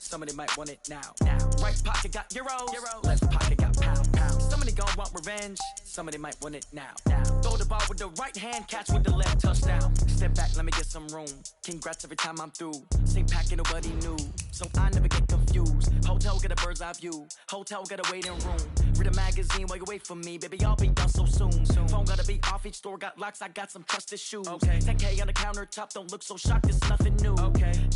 Somebody might want it now. Right pocket got euros. Left pocket got pound. Somebody gon' want revenge. Somebody might want it now. Throw the ball with the right hand, catch with the left, touchdown. Step back, let me get some room. Congrats every time I'm through. Same packet, nobody knew, so I never get confused. Hotel get a bird's eye view. Hotel get a waiting room. Read a magazine while you wait for me, baby. I'll be done so soon. Phone gotta be off. Each store got locks. I got some trusted shoes. 10K on the countertop. Don't look so shocked. It's nothing new.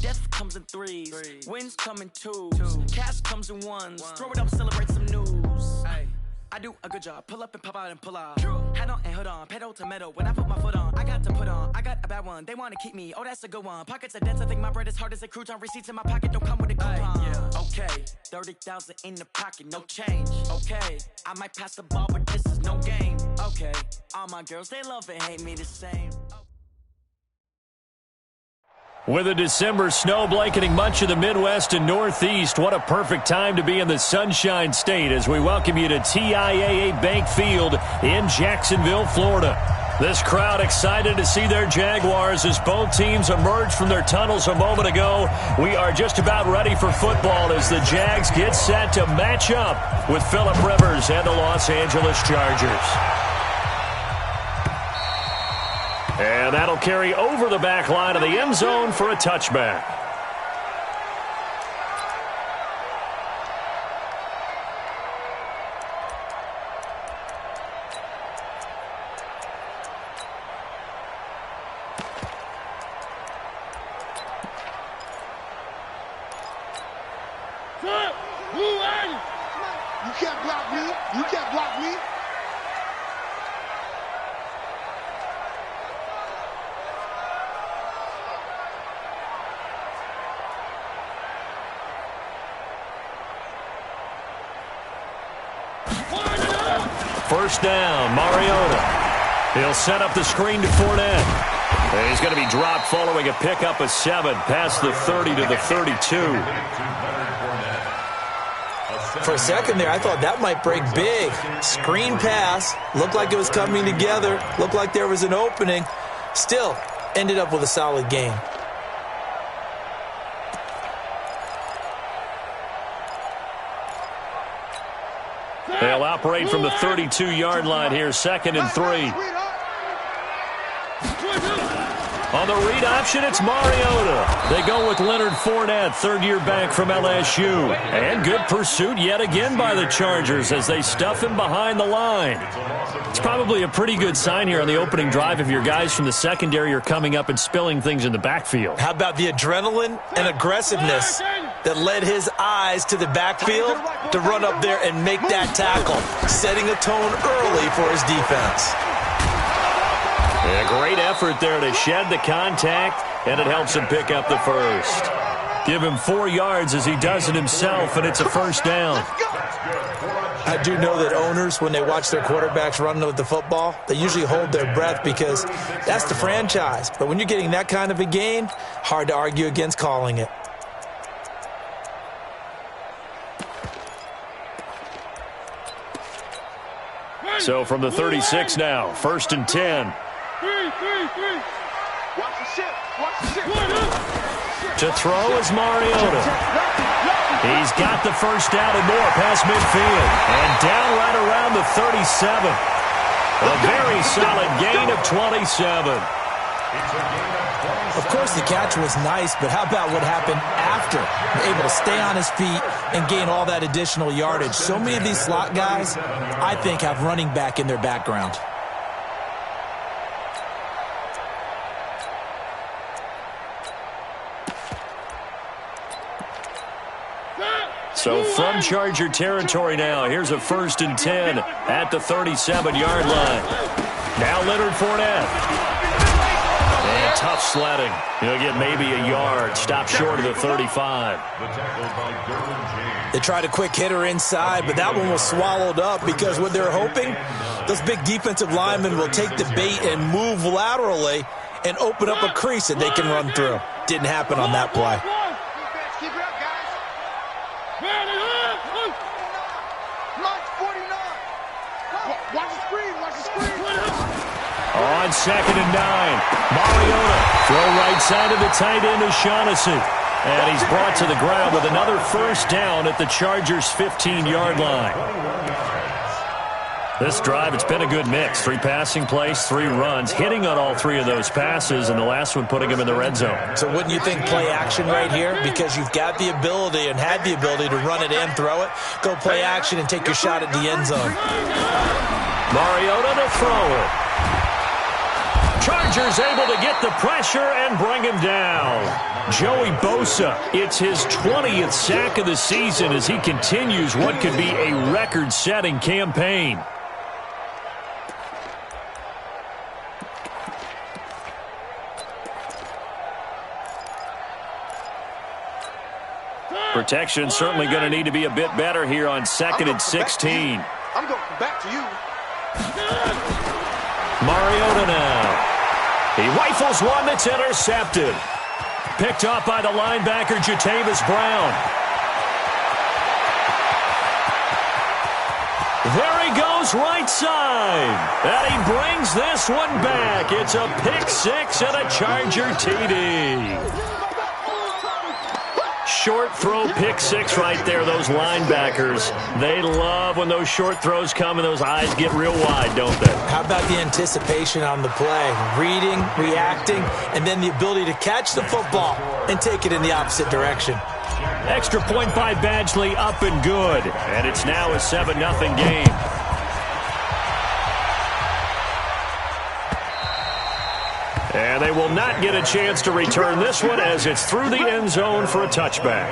Death comes in threes. Wins come in twos. Cash comes in ones. Throw it up, celebrate some news. I do a good job. Pull up and pop out and pull out. Head on and hood on. Pedal to metal. When I put my foot on, I got to put on. I got a bad one. They want to keep me. Oh, that's a good one. Pockets are dense. I think my bread is hard as a crouton. Receipts in my pocket don't come with a coupon. Okay, 30,000 in the pocket, no change. Okay, I might pass the ball, but this is no game. Okay, all my girls, they love and hate me the same. With a December snow blanketing much of the Midwest and Northeast, what a perfect time to be in the Sunshine State as we welcome you to TIAA Bank Field in Jacksonville, Florida. This crowd excited to see their Jaguars as both teams emerged from their tunnels a moment ago. We are just about ready for football as the Jags get set to match up with Phillip Rivers and the Los Angeles Chargers. And that'll carry over the back line of the end zone for a touchback. You can't block me. You can't block me. First down, Mariota. He'll set up the screen to Fournette. And he's going to be dropped following a pickup of 7 past the 30 to the 32. For a second there, I thought that might break big. Screen pass. Looked like it was coming together. Looked like there was an opening. Still, ended up with a solid gain. They'll operate from the 32-yard line here, 2nd and 3. On the read option, it's Mariota. They go with Leonard Fournette, third-year back from LSU. And good pursuit yet again by the Chargers as they stuff him behind the line. It's probably a pretty good sign here on the opening drive if your guys from the secondary are coming up and spilling things in the backfield. How about the adrenaline and aggressiveness that led his eyes to the backfield to run up there and make that tackle, setting a tone early for his defense. A great effort there to shed the contact, and it helps him pick up the first. Give him 4 yards as he does it himself, and it's a first down. I do know that owners, when they watch their quarterbacks run with the football, they usually hold their breath because that's the franchise. But when you're getting that kind of a gain, hard to argue against calling it. So from the 36 now, 1st and 10. To throw is Mariota. He's got the first down and more past midfield. And down right around the 37. A very solid gain of 27. Of course, the catch was nice, but how about what happened after? Able to stay on his feet and gain all that additional yardage. So many of these slot guys, I think, have running back in their background. So from Charger territory now, here's a 1st and 10 at the 37-yard line. Now Leonard Fournette. And tough sledding. He'll get maybe a yard. Stop short of the 35. They tried a quick hitter inside, but that one was swallowed up because what they're hoping, those big defensive linemen will take the bait and move laterally and open up a crease that they can run through. Didn't happen on that play. On 2nd and 9, Mariota. Throw right side of the tight end to Shaughnessy. And he's brought to the ground with another first down at the Chargers' 15-yard line. This drive, it's been a good mix. 3 passing plays, 3 runs, hitting on all 3 of those passes, and the last one putting him in the red zone. So wouldn't you think play action right here? Because you've got the ability and had the ability to run it and throw it. Go play action and take your shot at the end zone. Mariota to throw it. Chargers able to get the pressure and bring him down. Joey Bosa, it's his 20th sack of the season as he continues what could be a record-setting campaign. Protection certainly going to need to be a bit better here on 2nd and 16. I'm going back to you. Mariota now. He rifles one that's intercepted. Picked off by the linebacker, Jatavis Brown. There he goes, right side. And he brings this one back. It's a pick 6 and a Charger TD. Short throw, pick 6 right there. Those linebackers, they love when those short throws come and those eyes get real wide, don't they? How about the anticipation on the play? Reading, reacting, and then the ability to catch the football and take it in the opposite direction. Extra point by Badgley, up and good. And it's now a 7-0 game. And they will not get a chance to return this one as it's through the end zone for a touchback.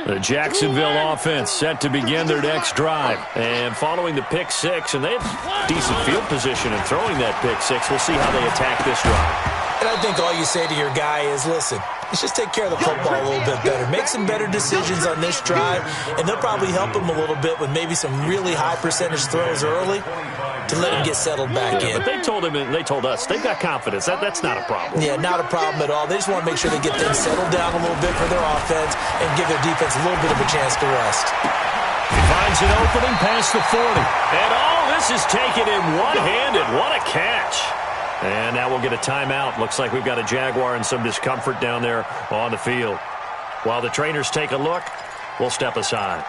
The Jacksonville offense set to begin their next drive. And following the pick 6, and they have decent field position in throwing that pick 6. We'll see how they attack this drive. And I think all you say to your guy is, listen, let's just take care of the football a little bit better. Make some better decisions on this drive, and they'll probably help him a little bit with maybe some really high percentage throws early to let him get settled back in. But they told him and they told us they've got confidence. That's not a problem. Yeah, not a problem at all. They just want to make sure they get things settled down a little bit for their offense and give their defense a little bit of a chance to rest. He finds an opening past the 40. And all this is taken in one-handed. What a catch. And now we'll get a timeout. Looks like we've got a Jaguar and some discomfort down there on the field. While the trainers take a look, we'll step aside.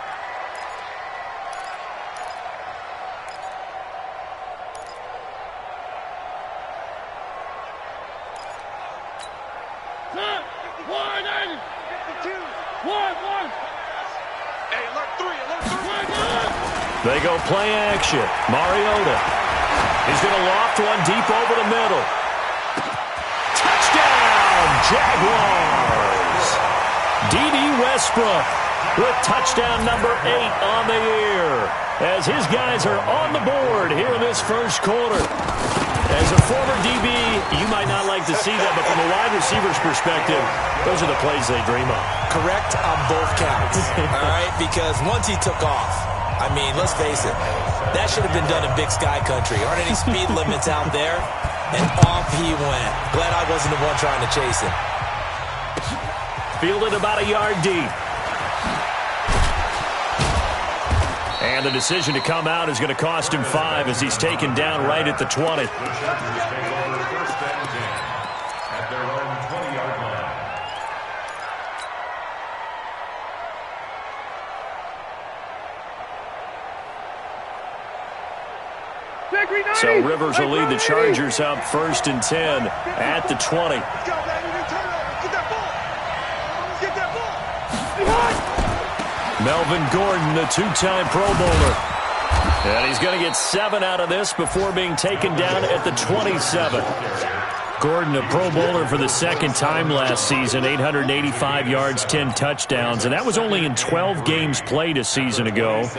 They go play action. Mariota. He's going to loft one deep over the middle. Touchdown, Jaguars. D.D. Westbrook with touchdown number 8 on the year as his guys are on the board here in this first quarter. As a former DB, you might not like to see that, but from a wide receiver's perspective, those are the plays they dream of. Correct on both counts, all right? Because once he took off, I mean, let's face it, that should have been done in Big Sky Country. Aren't any speed limits out there? And off he went. Glad I wasn't the one trying to chase him. Fielded about a yard deep. And the decision to come out is going to cost him 5 as he's taken down right at the 20. So Rivers will lead the Chargers up 1st and 10 at the 20. Melvin Gordon, the 2-time Pro Bowler. And he's going to get 7 out of this before being taken down at the 27. Gordon, a Pro Bowler for the 2nd time last season, 885 yards, 10 touchdowns, and that was only in 12 games played a season ago.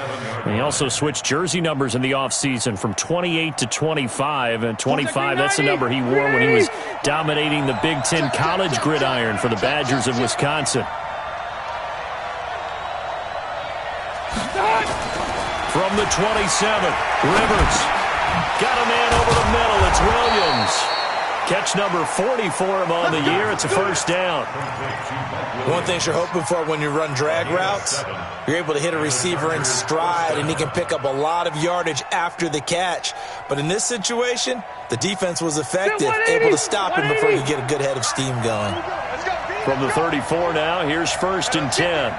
And he also switched jersey numbers in the offseason from 28 to 25, and 25, that's the number he wore when he was dominating the Big Ten college gridiron for the Badgers of Wisconsin. From the 27, Rivers got a man over the middle. It's Williams. Catch number 40 for him on the year. It's a first down. One thing you're hoping for when you run drag routes, you're able to hit a receiver in stride, and he can pick up a lot of yardage after the catch. But in this situation, the defense was effective, able to stop him before you get a good head of steam going. From the 34 now, here's first and 10.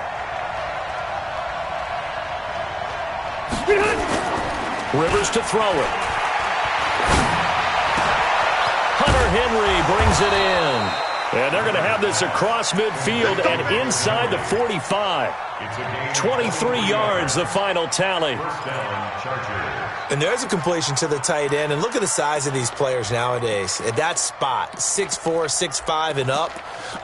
Rivers to throw it. Hunter Henry brings it in. And they're going to have this across midfield and inside the 45. 23 yards, the final tally. And there's a completion to the tight end. And look at the size of these players nowadays. At that spot, 6'4", 6'5", and up.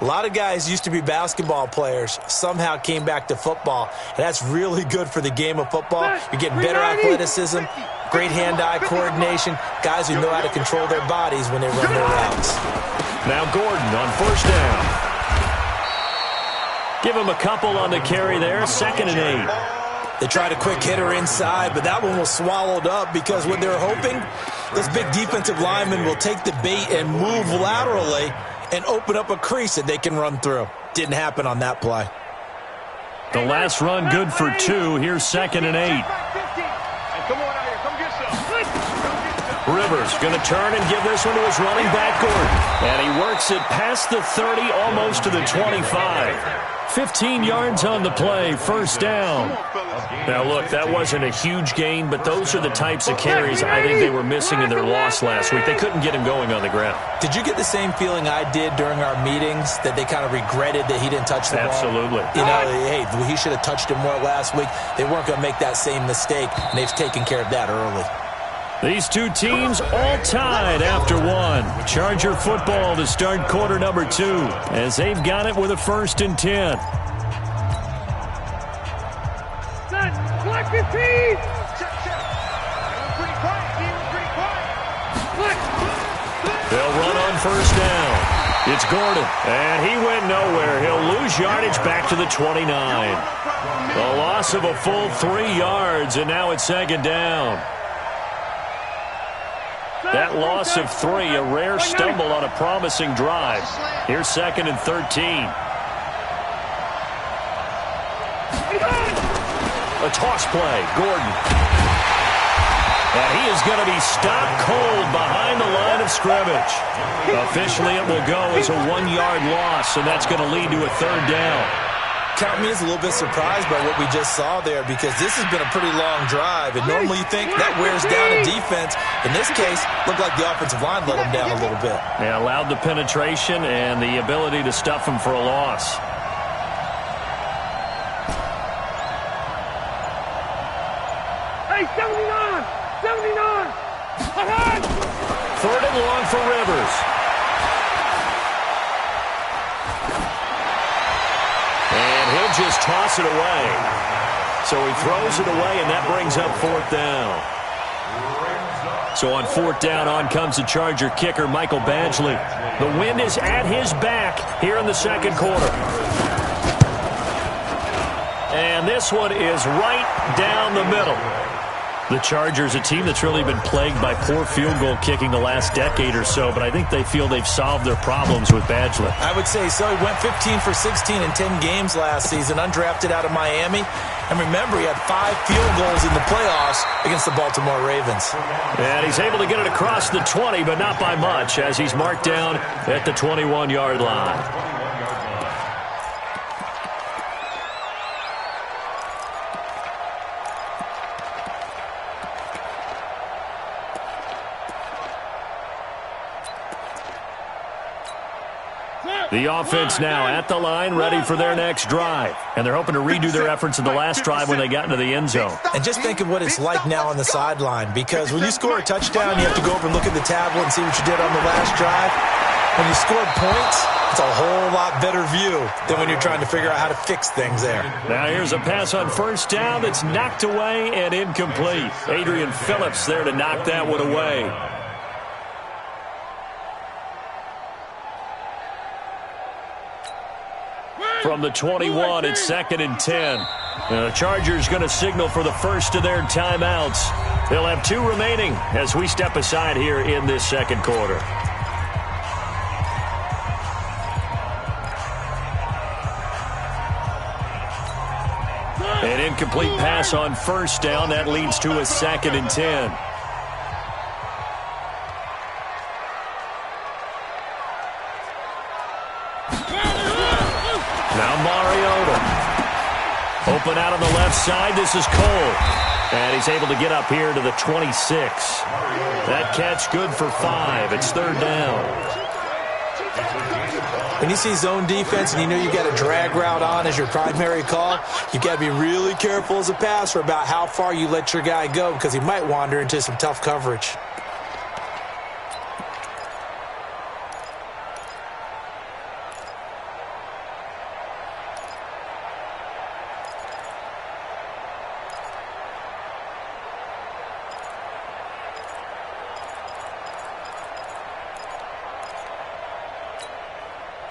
A lot of guys used to be basketball players, somehow came back to football. And that's really good for the game of football. You're getting better athleticism, great hand-eye coordination, guys who know how to control their bodies when they run their routes. Now Gordon on first down. Give him a couple on the carry there, 2nd and 8. They tried a quick hitter inside, but that one was swallowed up because what they're hoping, this big defensive lineman will take the bait and move laterally and open up a crease that they can run through. Didn't happen on that play. The last run good for 2. Here's 2nd and 8. Rivers going to turn and give this one to his running back, Gordon. And he works it past the 30, almost to the 25. 15 yards on the play, first down. Now, look, that wasn't a huge gain, but those are the types of carries I think they were missing in their loss last week. They couldn't get him going on the ground. Did you get the same feeling I did during our meetings, that they kind of regretted that he didn't touch the ball? Absolutely. You know, hey, he should have touched it more last week. They weren't going to make that same mistake, and they've taken care of that early. These two teams all tied after one. Charger football to start quarter number 2 as they've got it with a 1st and 10. They'll run on first down. It's Gordon, and he went nowhere. He'll lose yardage back to the 29. A loss of a full 3 yards, and now it's 2nd down. That loss of 3, a rare stumble on a promising drive. Here's 2nd and 13. A toss play, Gordon. And he is going to be stopped cold behind the line of scrimmage. Officially, it will go as a 1-yard loss, and that's going to lead to a 3rd down. Count me as a little bit surprised by what we just saw there, because this has been a pretty long drive, and normally you think that wears down a defense. In this case, looked like the offensive line let them down a little bit. They allowed the penetration and the ability to stuff them for a loss. Hey, 79! 79! 3rd and long for Rivers. He'll just toss it away. So he throws it away, and that brings up 4th down. So on 4th down, on comes the Charger kicker, Michael Badgley. The wind is at his back here in the 2nd quarter. And this one is right down the middle. The Chargers, a team that's really been plagued by poor field goal kicking the last decade or so, but I think they feel they've solved their problems with Badgley. I would say so. He went 15 for 16 in 10 games last season, undrafted out of Miami. And remember, he had 5 field goals in the playoffs against the Baltimore Ravens. And he's able to get it across the 20, but not by much, as he's marked down at the 21-yard line. The offense now at the line, ready for their next drive. And they're hoping to redo their efforts in the last drive when they got into the end zone. And just think of what it's like now on the sideline, because when you score a touchdown, you have to go over and look at the tablet and see what you did on the last drive. When you scored points, it's a whole lot better view than when you're trying to figure out how to fix things there. Now here's a pass on first down that's knocked away and incomplete. Adrian Phillips there to knock that one away. From the 21, it's 2nd and 10. The Chargers going to signal for the first of their timeouts. They'll have 2 remaining as we step aside here in this 2nd quarter. incomplete pass on first down. That leads to a 2nd and 10. Now Mariota. Open out on the left side. This is Cole. And he's able to get up here to the 26. That catch good for 5. It's 3rd down. When you see zone defense and you know you got a drag route on as your primary call, you got to be really careful as a passer about how far you let your guy go because he might wander into some tough coverage.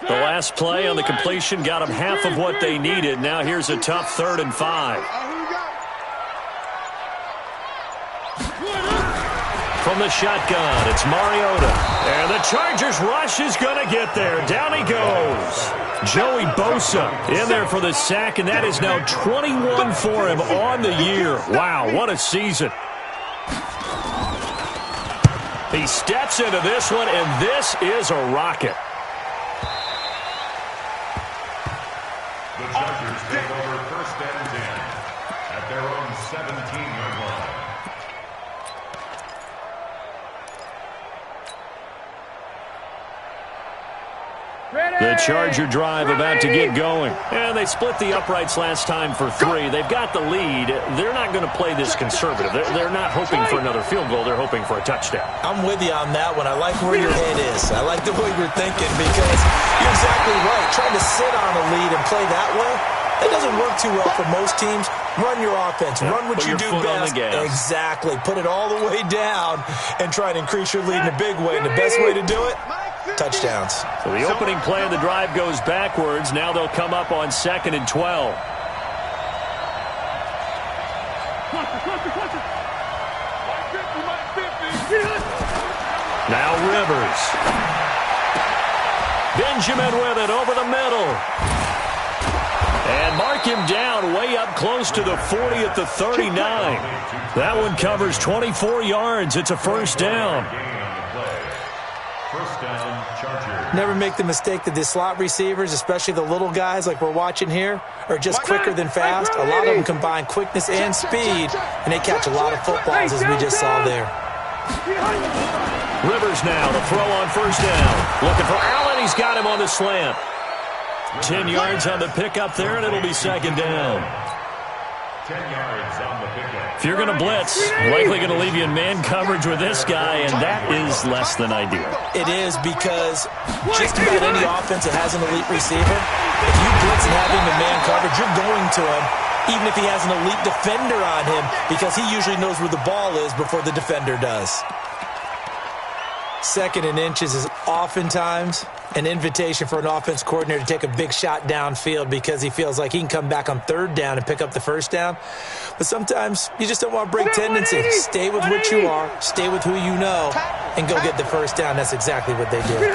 The last play on the completion got them half of what they needed. Now here's a tough 3rd and 5. From the shotgun, it's Mariota. And the Chargers rush is going to get there. Down he goes. Joey Bosa in there for the sack, and that is now 21 for him on the year. Wow, what a season. He steps into this one, and this is a rocket. The Chargers take over 1st and 10 at their own 17-yard line. The Charger drive about to get going. And they split the uprights last time for 3. They've got the lead. They're not going to play this conservative. They're not hoping for another field goal. They're hoping for a touchdown. I'm with you on that one. I like where your head is. I like the way you're thinking because you're exactly right. Trying to sit on a lead and play that way, that doesn't work too well for most teams. Run your offense. Run what you do best. Exactly. Put it all the way down and try to increase your lead in a big way. And the best way to do it, touchdowns. So the opening play of the drive goes backwards. Now they'll come up on 2nd and 12. Now Rivers. Benjamin with it over the middle. And mark him down way up close to the 40 at the 39. That one covers 24 yards. It's a 1st down. First down, Chargers. Never make the mistake that the slot receivers, especially the little guys like we're watching here, are just quicker than fast. A lot of them combine quickness and speed, and they catch a lot of footballs as we just saw there. Rivers now to throw on 1st down. Looking for Allen. He's got him on the slant. 10 yards on the pickup there, and it'll be 2nd down. 10 yards on the pickup. If you're going to blitz, likely going to leave you in man coverage with this guy, and that is less than ideal. It is because just about any offense that has an elite receiver, if you blitz and have him in man coverage, you're going to him, even if he has an elite defender on him, because he usually knows where the ball is before the defender does. 2nd and inches is oftentimes an invitation for an offense coordinator to take a big shot downfield because he feels like he can come back on 3rd down and pick up the 1st down. But sometimes you just don't want to break tendency. Stay with what you are, stay with who you know, and go get the 1st down. That's exactly what they did.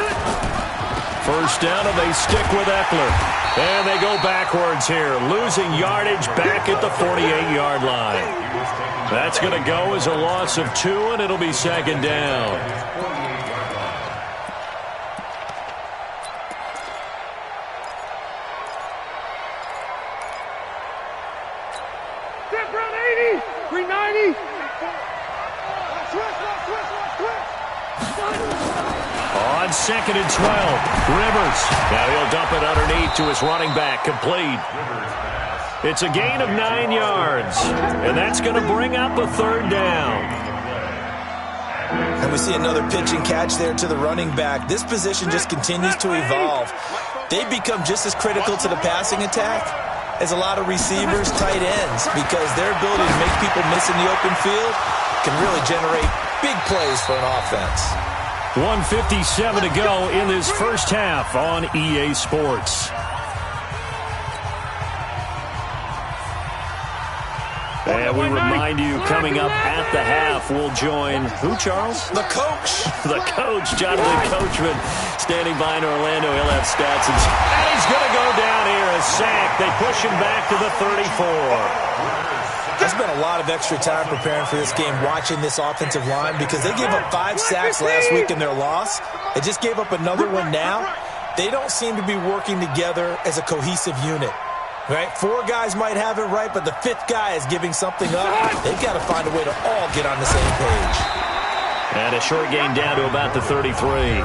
1st down, and they stick with Eckler. And they go backwards here, losing yardage back at the 48-yard line. That's going to go as a loss of 2, and it'll be 2nd down. On 2nd and 12, Rivers. Now he'll dump it underneath to his running back, complete. It's a gain of 9 yards, and that's going to bring up a 3rd down. And we see another pitch and catch there to the running back. This position just continues to evolve. They become just as critical to the passing attack as a lot of receivers, tight ends, because their ability to make people miss in the open field can really generate big plays for an offense. 1:57 to go in this first half on EA Sports. And we remind you, coming up at the half, we'll join who, Charles? The coach. The coach, Jonathan Coachman, standing by in Orlando. He'll have stats. And he's going to go down here, a sack. They push him back to the 34. I spent a lot of extra time preparing for this game, watching this offensive line, because they gave up 5 sacks last week in their loss. They just gave up another one now. They don't seem to be working together as a cohesive unit. Right? 4 guys might have it right, but the 5th guy is giving something up. They've got to find a way to all get on the same page. And a short gain down to about the 33.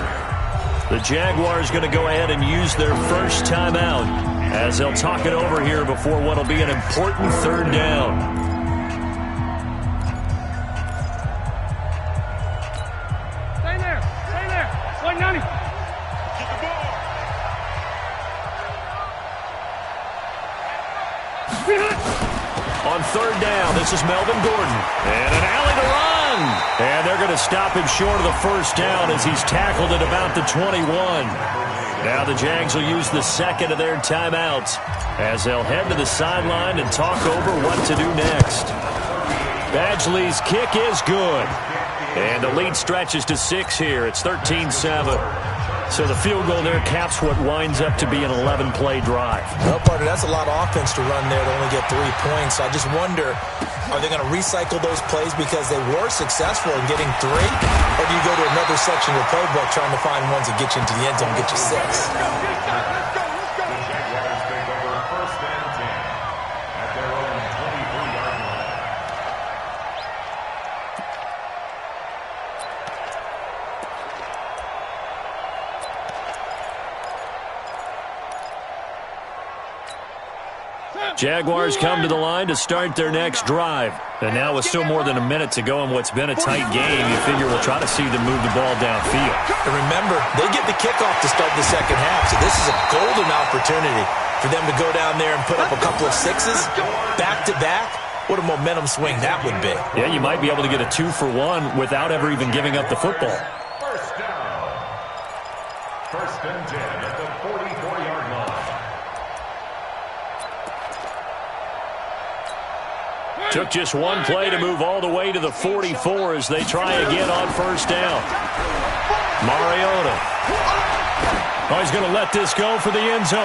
The Jaguars going to go ahead and use their first timeout as they'll talk it over here before what will be an important 3rd down. Stay there. Stay there. Wait, Nani. On 3rd down, this is Melvin Gordon. And an alley to run. And they're going to stop him short of the first down as he's tackled at about the 21. Now the Jags will use the 2nd of their timeouts as they'll head to the sideline and talk over what to do next. Badgley's kick is good. And the lead stretches to 6 here. It's 13-7. So the field goal there caps what winds up to be an 11-play drive. Well, partner, that's a lot of offense to run there to only get 3 points. So I just wonder, are they going to recycle those plays because they were successful in getting 3? Or do you go to another section of the playbook trying to find ones that get you into the end zone and get you 6? Jaguars come to the line to start their next drive. And now with still more than a minute to go in what's been a tight game, you figure we'll try to see them move the ball downfield. And remember, they get the kickoff to start the second half, so this is a golden opportunity for them to go down there and put up a couple of 6s back-to-back. What a momentum swing that would be. Yeah, you might be able to get a 2-for-1 without ever even giving up the football. First down. 1st and 10 at the 44-yard line. Took just one play to move all the way to the 44 as they try again on 1st down. Mariota. Oh, he's going to let this go for the end zone.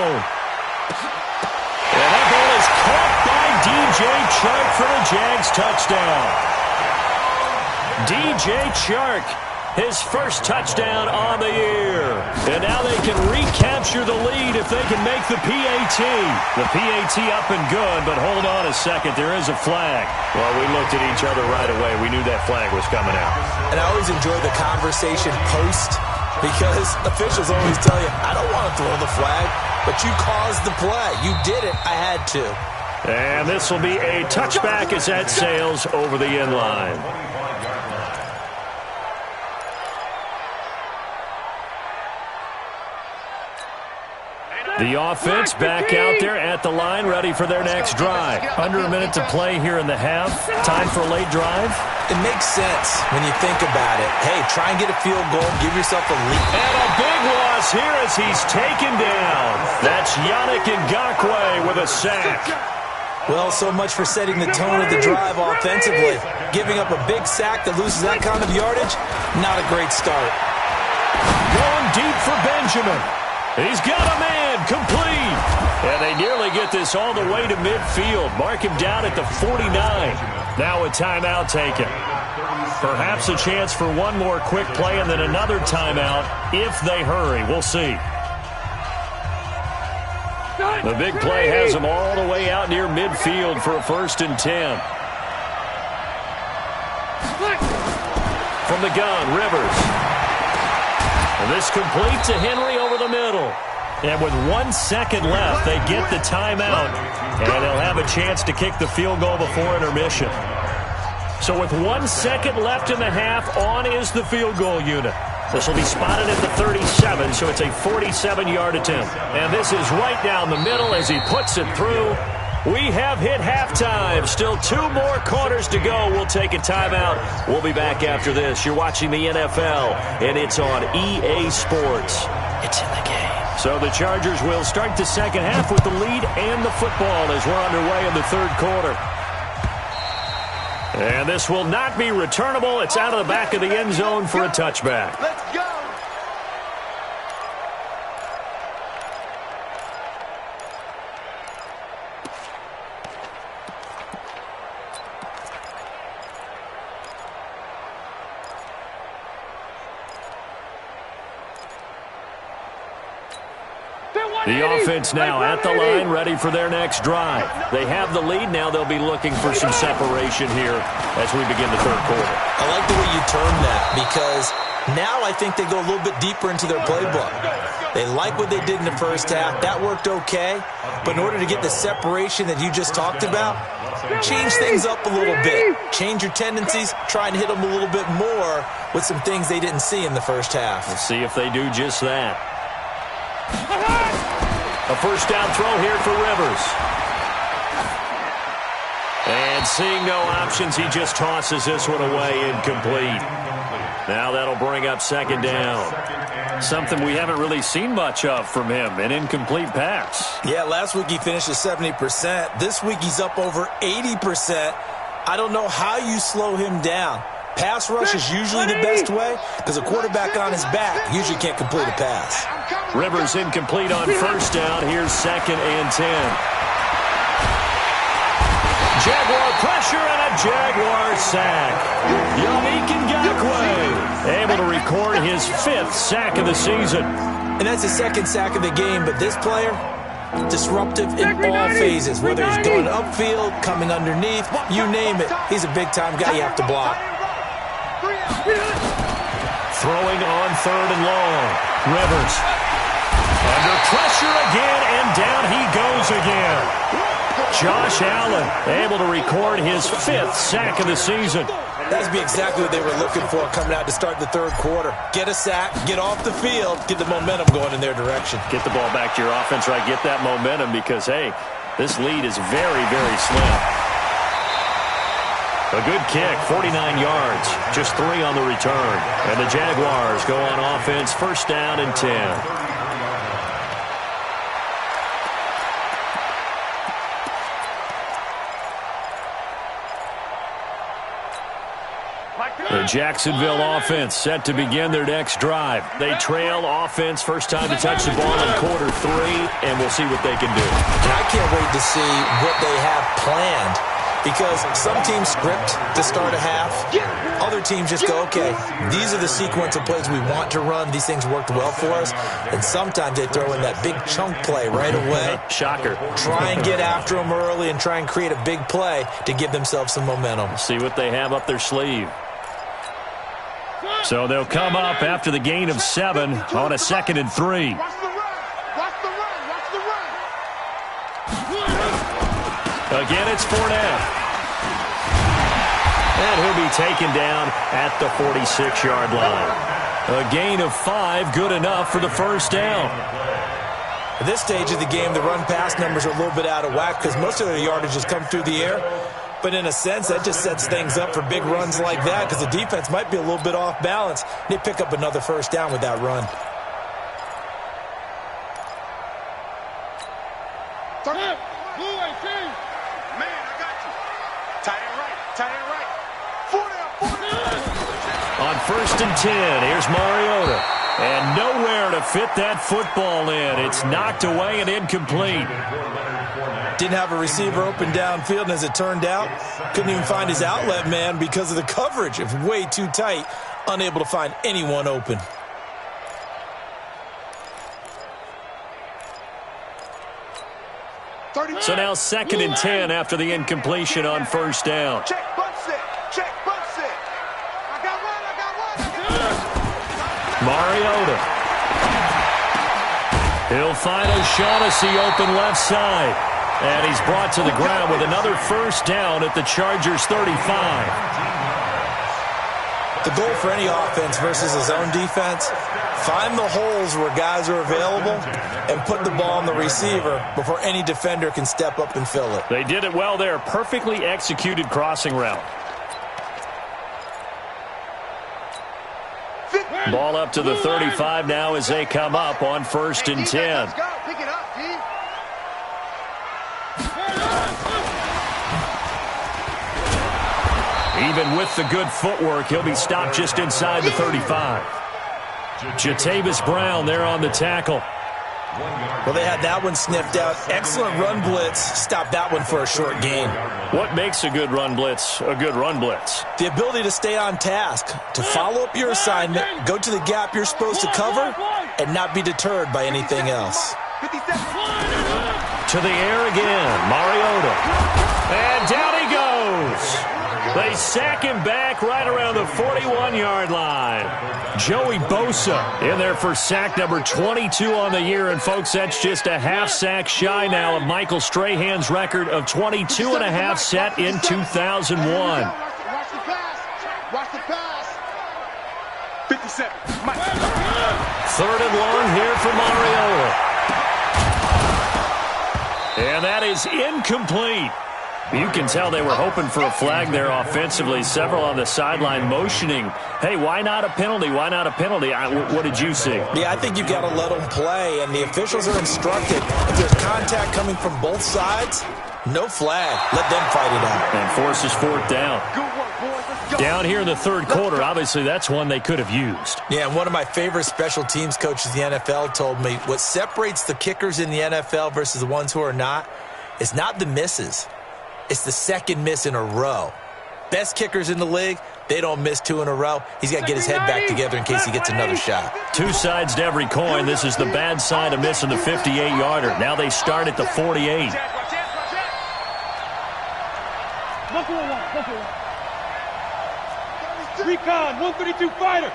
And that ball is caught by DJ Chark for the Jags touchdown. DJ Chark, his first touchdown on the year. And now they can recapture the lead if they can make the PAT. The PAT up and good, but hold on a second. There is a flag. Well, we looked at each other right away. We knew that flag was coming out. And I always enjoy the conversation post because officials always tell you, I don't want to throw the flag, but you caused the play. You did it. I had to. And this will be a touchback as that sails over the end line. The offense back out there at the line, ready for their next drive. Under a minute to play here in the half. Time for a late drive. It makes sense when you think about it. Hey, try and get a field goal, give yourself a lead. And a big loss here as he's taken down. That's Yannick Ngakoue with a sack. Well, so much for setting the tone of the drive offensively. Giving up a big sack that loses that kind of yardage, not a great start. Going deep for Benjamin. He's got a man, complete. And they nearly get this all the way to midfield. Mark him down at the 49. Now a timeout taken. Perhaps a chance for one more quick play and then another timeout if they hurry. We'll see. The big play has them all the way out near midfield for a 1st and 10. From the gun, Rivers. And this complete to Henry over the middle. And with 1 second left, they get the timeout. And they'll have a chance to kick the field goal before intermission. So with 1 second left in the half, on is the field goal unit. This will be spotted at the 37, so it's a 47-yard attempt. And this is right down the middle as he puts it through. We have hit halftime. Still 2 more quarters to go. We'll take a timeout. We'll be back after this. You're watching the NFL, and it's on EA Sports. It's in the game. So the Chargers will start the second half with the lead and the football as we're underway in the 3rd quarter. And this will not be returnable. It's out of the back of the end zone for a touchback. Let's go. The offense now at the line, ready for their next drive. They have the lead. Now they'll be looking for some separation here as we begin the third quarter. I like the way you term that, because now I think they go a little bit deeper into their playbook. They like what they did in the first half. That worked okay. But in order to get the separation that you just talked about, change things up a little bit. Change your tendencies. Try and hit them a little bit more with some things they didn't see in the first half. We'll see if they do just that. A first down throw here for Rivers. And seeing no options, he just tosses this one away, incomplete. Now that'll bring up second down. Something we haven't really seen much of from him, an incomplete pass. Yeah, last week he finished at 70%. This week he's up over 80%. I don't know how you slow him down. Pass rush is usually the best way because a quarterback on his back usually can't complete a pass. Rivers incomplete on first down. Here's second and 10. Jaguar pressure and a Jaguar sack. Yannick Ngakoue able to record his 5th sack of the season. And that's the 2nd sack of the game, but this player, disruptive in all phases, whether he's going upfield, coming underneath, you name it. He's a big-time guy you have to block. Throwing on 3rd and long. Rivers under pressure again, and down he goes again. Josh Allen able to record his 5th sack of the season. That'd be exactly what they were looking for coming out to start the third quarter. Get a sack, get off the field, get the momentum going in their direction. Get the ball back to your offense, right? Get that momentum because, hey, this lead is very, very slim. A good kick, 49 yards, just 3 on the return. And the Jaguars go on offense, first down and 10. The Jacksonville offense set to begin their next drive. They trail offense, first time to touch the ball in quarter 3, and we'll see what they can do. And I can't wait to see what they have planned, because some teams script to start a half. Other teams just go, okay, these are the sequence of plays we want to run. These things worked well for us. And sometimes they throw in that big chunk play right away. Shocker. Try and get after them early and try and create a big play to give themselves some momentum. See what they have up their sleeve. So they'll come up after the gain of 7 on a 2nd and 3. Watch the run. Watch the run. Watch the run. Again, it's Fournette. And he'll be taken down at the 46-yard line. A gain of 5, good enough for the first down. At this stage of the game, the run-pass numbers are a little bit out of whack because most of their yardage has come through the air. But in a sense, that just sets things up for big runs like that because the defense might be a little bit off balance. They pick up another first down with that run. Man, I got you. Tight end right. Tight end right. 40. On first and 10, here's Mariota. And nowhere to fit that football in. It's knocked away and incomplete. Didn't have a receiver open downfield, and as it turned out, couldn't even find his outlet man because of the coverage. It was way too tight, unable to find anyone open. So now 2nd and 10 after the incompletion on first down. Check, butt set. Check, butt set. I got one. Mariota. He'll find O'Shaughnessy open left side. And he's brought to the ground with another first down at the Chargers' 35. The goal for any offense versus his own defense, find the holes where guys are available and put the ball on the receiver before any defender can step up and fill it. They did it well there. Perfectly executed crossing route. Ball up to the 35 now as they come up on first and 10. Let's go. Pick it up, D. Even with the good footwork, he'll be stopped just inside the 35. Jatavis Brown there on the tackle. Well, they had that one sniffed out. Excellent run blitz. Stopped that one for a short gain. What makes a good run blitz a good run blitz? The ability to stay on task, to follow up your assignment, go to the gap you're supposed to cover, and not be deterred by anything else. To the air again, Mariota. And down he goes. They sack him back right around the 41-yard line. Joey Bosa in there for sack number 22 on the year. And, folks, that's just a half sack shy now of Michael Strahan's record of 22 and a half set in 2001. Watch the pass. 57. Third and long here for Mariota. And that is incomplete. You can tell they were hoping for a flag there offensively. Several on the sideline motioning, hey, why not a penalty? Why not a penalty? What did you see? Yeah, I think you've got to let them play, and the officials are instructed. If there's contact coming from both sides, no flag. Let them fight it out. And forces fourth down. Down here in the third quarter, obviously that's one they could have used. Yeah, and one of my favorite special teams coaches in the NFL told me what separates the kickers in the NFL versus the ones who are not is not the misses. It's the second miss in a row. Best kickers in the league, they don't miss two in a row. He's got to get his head back together in case he gets another shot. Two sides to every coin. This is the bad side of missing the 58-yarder. Now they start at the 48. Recon, 132 fighter.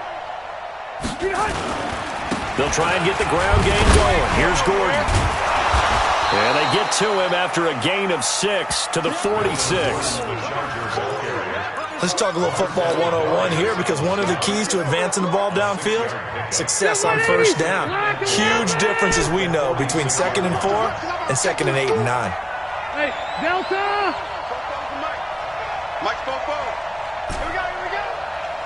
They'll try and get the ground game going. Here's Gordon. And they get to him after a gain of 6 to the 46. Let's talk a little football 101 here, because one of the keys to advancing the ball downfield, success on first down. Huge difference, as we know, between 2nd and 4 and 2nd and 8 and 9. Hey, Delta! Mike Fofo. Here we go.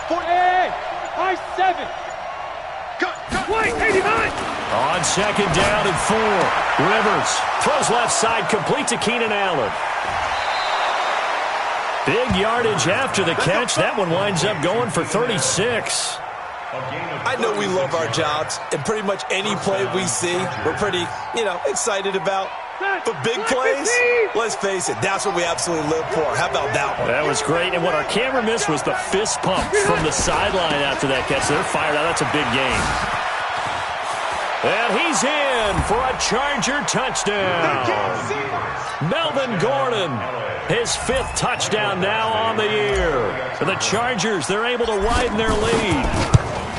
40. Hey, high 7. Wait, 89. On second down and 4. Rivers throws left side, complete to Keenan Allen. Big yardage after the catch. That one winds up going for 36. I know we love our jobs, and pretty much any play we see, we're pretty, excited about. But big plays, let's face it, that's what we absolutely live for. How about that one? That was great. And what our camera missed was the fist pump from the sideline after that catch. They're fired out. That's a big game. And he's in for a Charger touchdown. Melvin Gordon, his 5th touchdown now on the year. For the Chargers, they're able to widen their lead.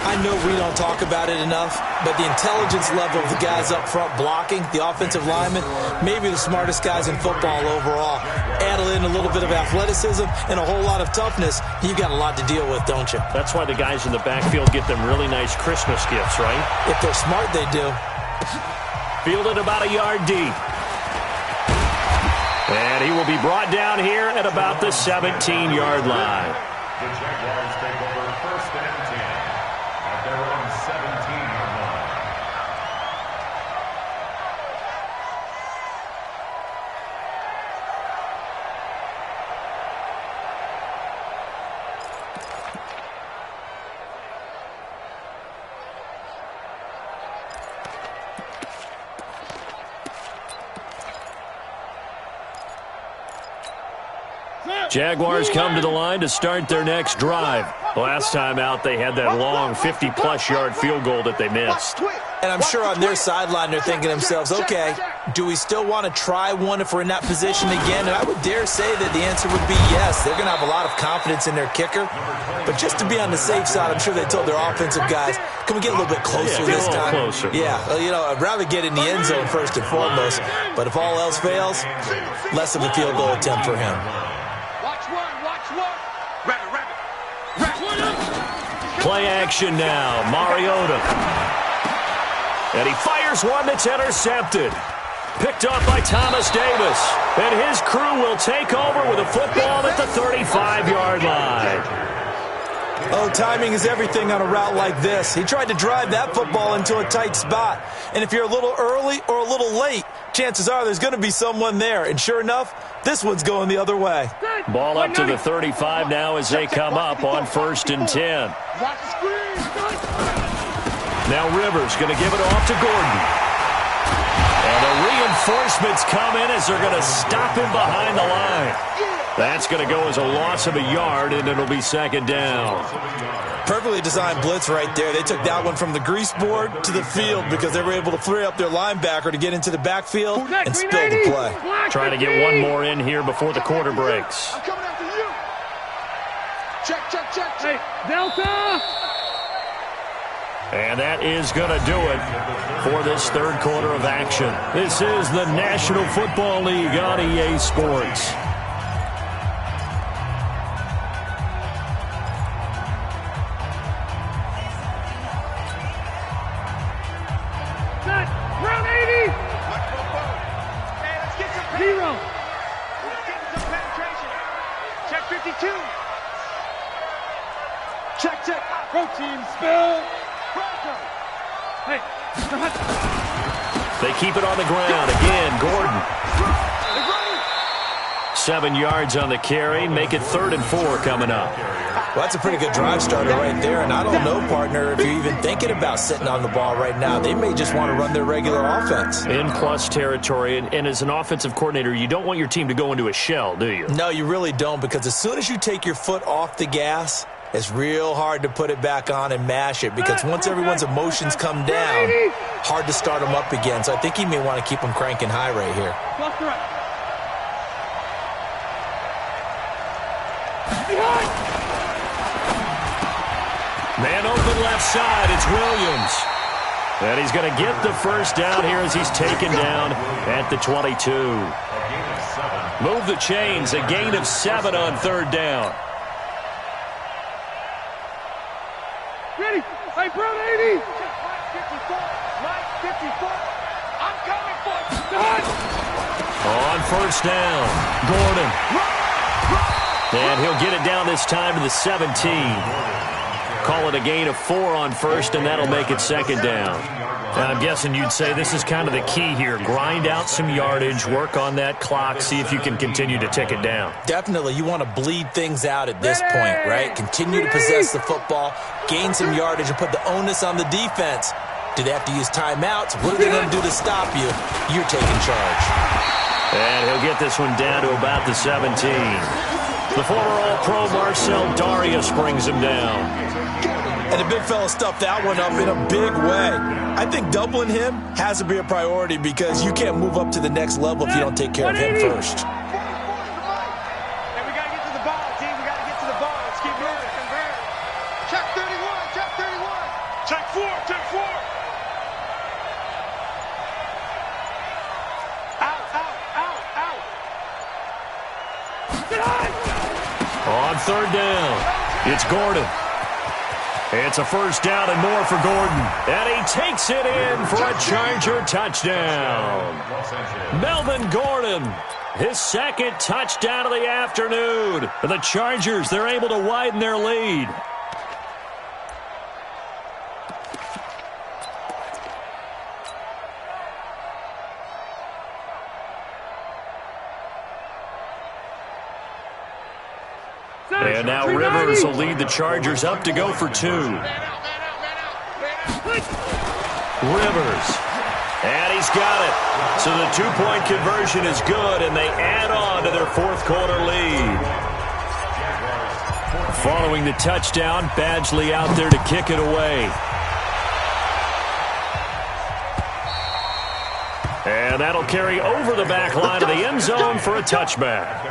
I know we don't talk about it enough, but the intelligence level of the guys up front blocking, the offensive linemen, maybe the smartest guys in football overall. Add in a little bit of athleticism and a whole lot of toughness, you've got a lot to deal with, don't you? That's why the guys in the backfield get them really nice Christmas gifts, right? If they're smart, they do. Fielded about a yard deep. And he will be brought down here at about the 17-yard line. The Jaguars take over 1st and 10 at their own 17-yard line. Jaguars come to the line to start their next drive. Last time out, they had that long 50-plus yard field goal that they missed. And I'm sure on their sideline they're thinking to themselves, okay, do we still want to try one if we're in that position again? And I would dare say that the answer would be yes. They're going to have a lot of confidence in their kicker. But just to be on the safe side, I'm sure they told their offensive guys, can we get a little bit closer this time? Closer. Yeah, I'd rather get in the end zone first and foremost. But if all else fails, less of a field goal attempt for him. Play action now. Mariota. And he fires one that's intercepted. Picked up by Thomas Davis. And his crew will take over with a football at the 35-yard line. Oh, timing is everything on a route like this. He tried to drive that football into a tight spot. And if you're a little early or a little late, chances are there's going to be someone there. And sure enough, this one's going the other way. Ball up to the 35 now as they come up on 1st and 10. Now Rivers going to give it off to Gordon. And the reinforcements come in as they're going to stop him behind the line. That's going to go as a loss of a yard, and it'll be second down. Perfectly designed blitz right there. They took that one from the grease board to the field because they were able to free up their linebacker to get into the backfield and spill the play. Trying to get one more in here before the quarter breaks. I'm coming after you. Check. Hey, Delta! And that is going to do it for this third quarter of action. This is the National Football League on EA Sports. Round 80! Hey, let's get some zero. Let's get some penetration. Check 52. Check. Protein spill. Hey, they keep it on the ground. Again, Gordon. 7 yards on the carry. Make it 3rd and 4 coming up. Well, that's a pretty good drive starter right there. And I don't know, partner, if you're even thinking about sitting on the ball right now. They may just want to run their regular offense. In plus territory. And as an offensive coordinator, you don't want your team to go into a shell, do you? No, you really don't, because as soon as you take your foot off the gas, it's real hard to put it back on and mash it, because once everyone's emotions come down, hard to start them up again. So I think he may want to keep them cranking high right here. Man open left side, it's Williams. And he's going to get the first down here as he's taken down at the 22. Move the chains, a gain of 7 on 3rd down. Ready? Hey, Brown 80! 54, Mike 54. I'm coming for it. On 1st down, Gordon. And he'll get it down this time to the 17. Call it a gain of 4 on 1st, and that'll make it 2nd down. Now, I'm guessing you'd say this is kind of the key here. Grind out some yardage, work on that clock, see if you can continue to tick it down. Definitely. You want to bleed things out at this point, right? Continue to possess the football, gain some yardage, and put the onus on the defense. Do they have to use timeouts? What are they going to do to stop you? You're taking charge. And he'll get this one down to about the 17. The former All-Pro Marcel Darius brings him down. And the big fella stuffed that one up in a big way. I think doubling him has to be a priority, because you can't move up to the next level if you don't take care of him first. Hey, we got to get to the ball, team. We got to get to the ball. Let's keep moving. Check 31. Check 31. Check 4. Out. Get on! On 3rd down, it's Gordon. It's a 1st down and more for Gordon. And he takes it in for a Charger touchdown. Melvin Gordon, his 2nd touchdown of the afternoon. The Chargers, they're able to widen their lead. And now Rivers will lead the Chargers up to go for 2. Rivers. And he's got it. So the 2-point conversion is good, and they add on to their 4th quarter lead. Following the touchdown, Badgley out there to kick it away. And that'll carry over the back line of the end zone for a touchback.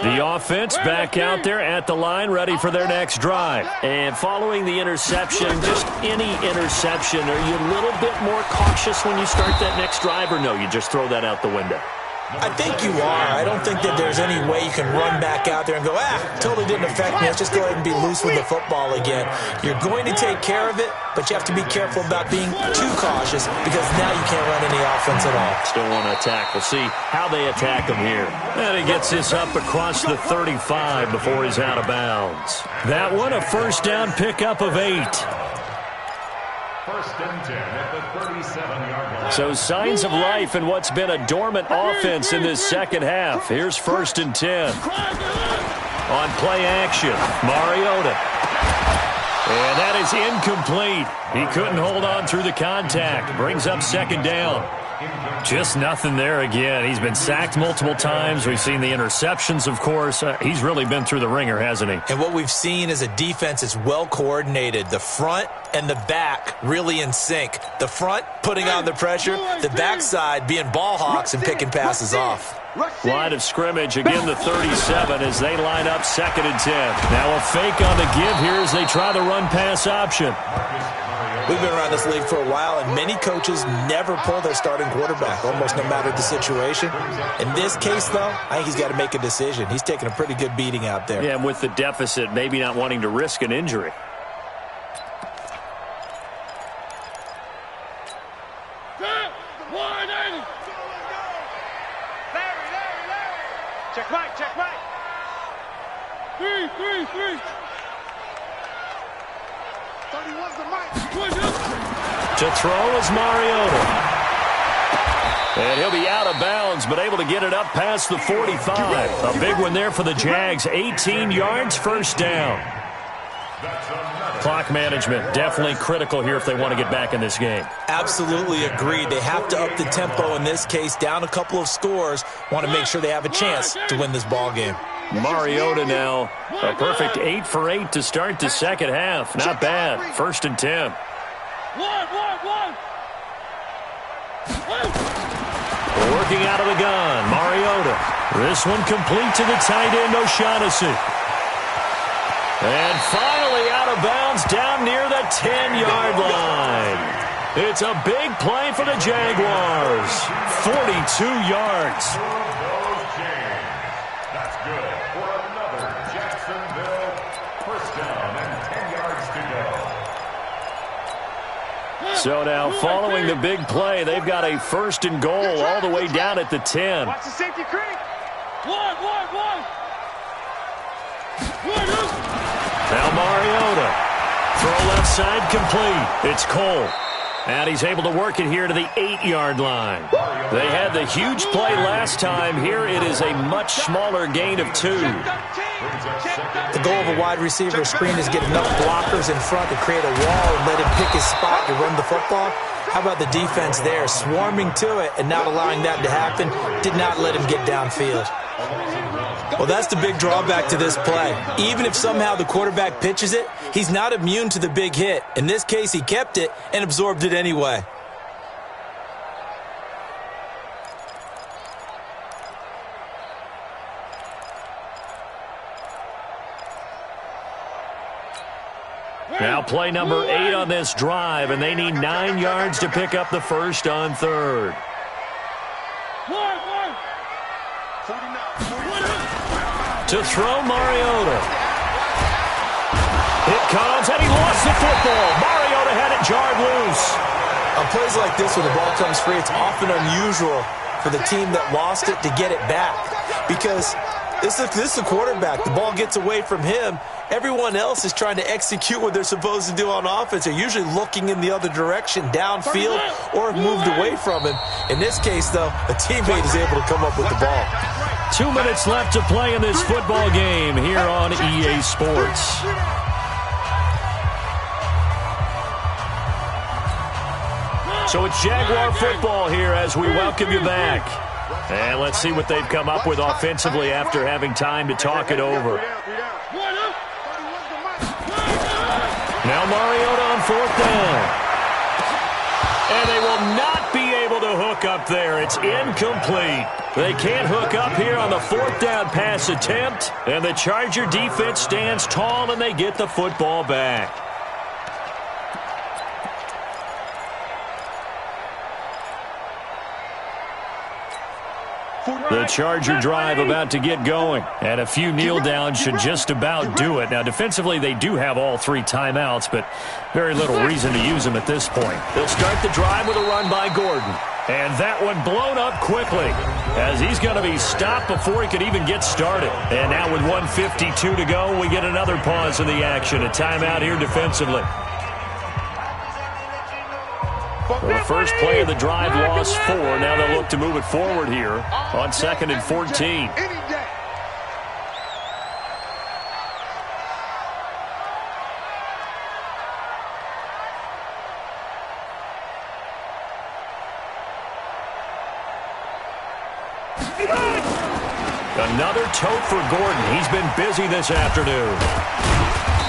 The offense back out there at the line, ready for their next drive. And following the interception, just any interception, are you a little bit more cautious when you start that next drive, or no, you just throw that out the window? I think you are. I don't think that there's any way you can run back out there and go, totally didn't affect me. Let's just go ahead and be loose with the football again. You're going to take care of it, but you have to be careful about being too cautious, because now you can't run any offense at all. Still want to attack. We'll see how they attack him here. And he gets this up across the 35 before he's out of bounds. That one, a 1st down pickup of 8. First and 10 at the 37-yard line. So signs of life in what's been a dormant offense in this second half. Here's first and 10. On play action, Mariota. And that is incomplete. He couldn't hold on through the contact. Brings up second down. Just nothing there again. He's been sacked multiple times. We've seen the interceptions, of course. He's really been through the ringer, hasn't he? And what we've seen is a defense that's well coordinated. The front and the back really in sync. The front putting on the pressure, the backside being ball hawks and picking passes off. Line of scrimmage, again the 37 as they line up second and 10. Now a fake on the give here as they try the run-pass option. We've been around this league for a while, and many coaches never pull their starting quarterback, almost no matter the situation. In this case, though, I think he's got to make a decision. He's taking a pretty good beating out there. Yeah, and with the deficit, maybe not wanting to risk an injury. Check right, check right. Three. 31's the mic. To throw is Mariota. And he'll be out of bounds, but able to get it up past the 45. A big one there for the Jags. 18 yards, first down. Clock management, definitely critical here if they want to get back in this game. Absolutely agreed. They have to up the tempo in this case, down a couple of scores. Want to make sure they have a chance to win this ball game. Mariota now, a perfect 8 for 8 to start the second half. Not bad. First and 10. Working out of the gun, Mariota. This one complete to the tight end, O'Shaughnessy. And finally out of bounds down near the 10-yard line. It's a big play for the Jaguars. 42 yards. That's good for another Jacksonville first down and 10 yards to go. So now following the big play, they've got a first and goal all the way down at the 10. Watch the safety creek. Now Mariota. Throw left side complete. It's Cole. And he's able to work it here to the 8-yard line. They had the huge play last time. Here it is a much smaller gain of 2. The goal of a wide receiver screen is get enough blockers in front to create a wall and let him pick his spot to run the football. How about the defense there, swarming to it and not allowing that to happen? Did not let him get downfield. Well, that's the big drawback to this play. Even if somehow the quarterback pitches it, he's not immune to the big hit. In this case, he kept it and absorbed it anyway. Now play number 8 on this drive, and they need 9 yards to pick up the first on third. To throw Mariota. It comes, and he lost the football. Mariota had it jarred loose. On plays like this where the ball comes free, it's often unusual for the team that lost it to get it back. Because this is the quarterback. The ball gets away from him. Everyone else is trying to execute what they're supposed to do on offense. They're usually looking in the other direction, downfield, or have moved away from him. In this case, though, a teammate is able to come up with the ball. 2 minutes left to play in this football game here on EA Sports. So it's Jaguar football here as we welcome you back. And let's see what they've come up with offensively after having time to talk it over. Now Mariota on fourth down. And they will not be able to hook up there. It's incomplete. They can't hook up here on the fourth down pass attempt. And the Charger defense stands tall and they get the football back. The Charger drive about to get going. And a few kneel downs should just about do it. Now, defensively, they do have all 3 timeouts, but very little reason to use them at this point. They'll start the drive with a run by Gordon. And that one blown up quickly as he's going to be stopped before he could even get started. And now with 1:52 to go, we get another pause in the action. A timeout here defensively. Well, the first play of the drive lost 4. Now they'll look to move it forward here on 2nd and 14. Another tote for Gordon. He's been busy this afternoon.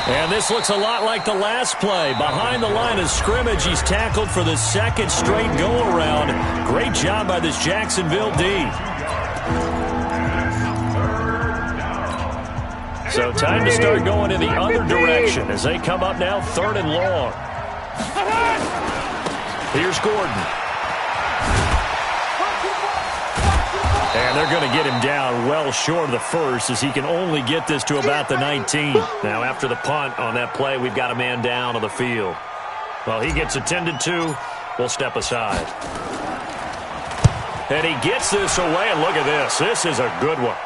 And this looks a lot like the last play. Behind the line of scrimmage, he's tackled for the second straight go-around. Great job by this Jacksonville D. So time to start going in the other direction as they come up now 3rd and long. Here's Gordon. And they're going to get him down well short of the first as he can only get this to about the 19. Now, after the punt on that play, we've got a man down on the field. Well, he gets attended to. We'll step aside. And he gets this away, and look at this. This is a good one.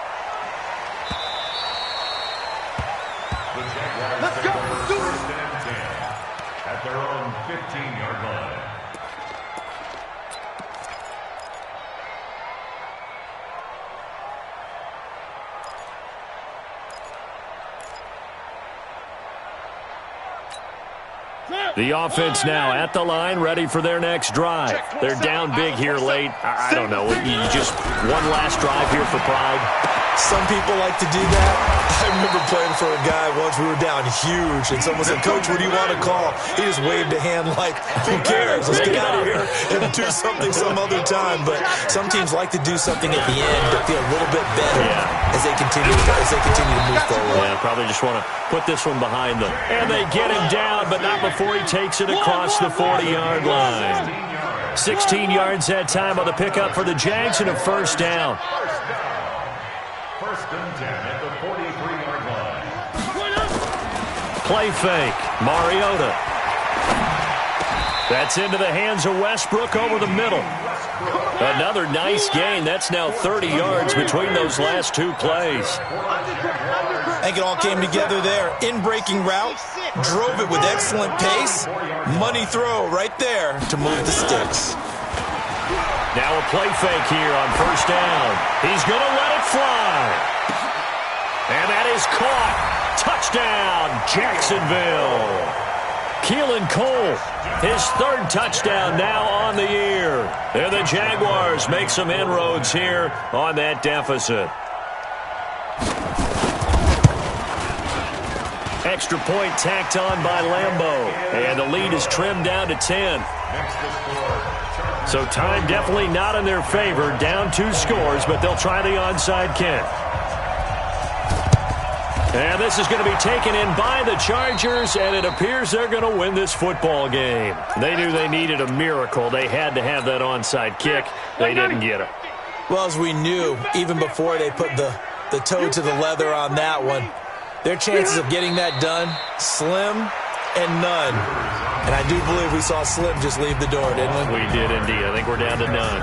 Let's go. First and 10 at their own 15-yard line. The offense now at the line, ready for their next drive. They're down big here late. I don't know. You just one last drive here for pride. Some people like to do that. I remember playing for a guy once. We were down huge, and someone said, "Coach, what do you want to call?" He just waved a hand like, "Who cares? Let's get out of here and do something some other time." But some teams like to do something at the end to feel a little bit better as they continue to move forward. Yeah, probably just want to put this one behind them. And they get him down, but not before he takes it across the 40-yard line. 16 yards that time on the pickup for the Jags and a first down. First and 10 at the 43-yard line. Play fake. Mariota. That's into the hands of Westbrook over the middle. Another nice gain. That's now 30 yards between those last two plays. I think it all came together there. In-breaking route, drove it with excellent pace. Money throw right there to move the sticks. Now a play fake here on first down. He's going to let it fly. And that is caught. Touchdown, Jacksonville. Keelan Cole, his 3rd touchdown now on the year. And the Jaguars make some inroads here on that deficit. Extra point tacked on by Lambeau. And the lead is trimmed down to 10. So time definitely not in their favor. Down 2 scores, but they'll try the onside kick. And this is going to be taken in by the Chargers, and it appears they're going to win this football game. They knew they needed a miracle. They had to have that onside kick. They didn't get it. Well, as we knew, even before they put the toe to the leather on that one, their chances of getting that done, slim and none. And I do believe we saw Slim just leave the door, didn't we? We did indeed. I think we're down to none.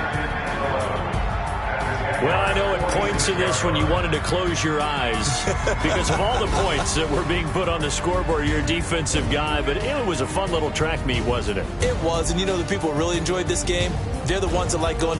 Well, I know at points in this when you wanted to close your eyes because of all the points that were being put on the scoreboard. You're a defensive guy, but it was a fun little track meet, wasn't it? It was, and you know the people who really enjoyed this game? They're the ones that like going